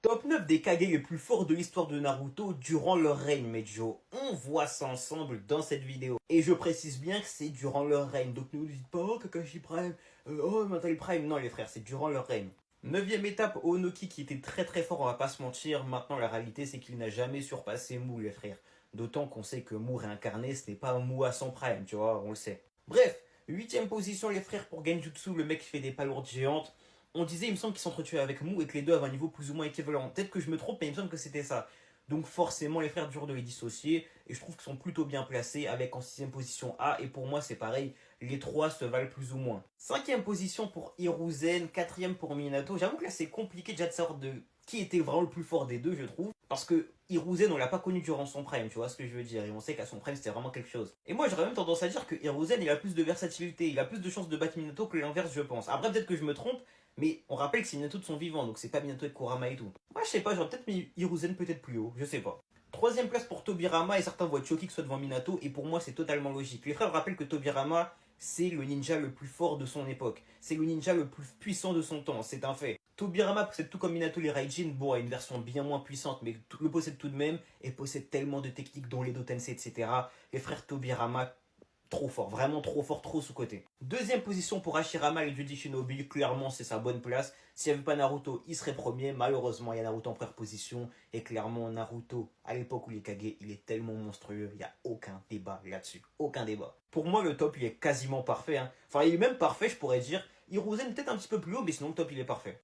Top 9 des Kage les plus forts de l'histoire de Naruto durant leur règne, Mejo. On voit ça ensemble dans cette vidéo. Et je précise bien que c'est durant leur règne. Donc ne nous dites pas, oh Kakashi Prime, oh Mental Prime. Non les frères, c'est durant leur règne. Neuvième étape, Onoki qui était très fort, on va pas se mentir. Maintenant la réalité c'est qu'il n'a jamais surpassé Mou les frères. D'autant qu'on sait que Mou réincarné, ce n'est pas Mou à son prime, tu vois, on le sait. Bref, huitième position les frères pour Genjutsu, le mec qui fait des palourdes géantes. On disait, il me semble qu'ils s'entretuaient avec Mou et que les deux avaient un niveau plus ou moins équivalent. Peut-être que je me trompe, mais il me semble que c'était ça. Donc forcément, les frères durent de les dissocier. Et je trouve qu'ils sont plutôt bien placés, avec en sixième position A. Et pour moi, c'est pareil, les trois se valent plus ou moins. Cinquième position pour Hiruzen, quatrième pour Minato. J'avoue que là, c'est compliqué déjà de savoir de qui était vraiment le plus fort des deux, je trouve. Parce que Hiruzen, on l'a pas connu durant son prime, tu vois ce que je veux dire. Et on sait qu'à son prime, c'était vraiment quelque chose. Et moi, j'aurais même tendance à dire que Hiruzen, il a plus de versatilité. Il a plus de chances de battre Minato que l'inverse, je pense. Après, peut-être que je me trompe. Mais on rappelle que c'est Minato de son vivant, donc c'est pas Minato et Kurama et tout. Moi je sais pas, j'aurais peut-être mis Hiruzen peut-être plus haut, je sais pas. Troisième place pour Tobirama et certains voient Choki que soit devant Minato et pour moi c'est totalement logique. Les frères rappellent que Tobirama c'est le ninja le plus fort de son époque. C'est le ninja le plus puissant de son temps, c'est un fait. Tobirama possède tout comme Minato les Raijin, bon a une version bien moins puissante mais le possède tout de même et possède tellement de techniques dont les Tensei etc. Les frères Tobirama trop fort, vraiment trop fort, trop sous-côté. Deuxième position pour Hashirama et Juji Shinobi, clairement c'est sa bonne place. S'il n'y avait pas Naruto, il serait premier. Malheureusement, il y a Naruto en première position. Et clairement, Naruto, à l'époque où il est Kage, il est tellement monstrueux, il n'y a aucun débat là-dessus. Aucun débat. Pour moi, le top, il est quasiment parfait. Hein. Enfin, il est même parfait, je pourrais dire. Hiruzen peut-être un petit peu plus haut, mais sinon le top, il est parfait.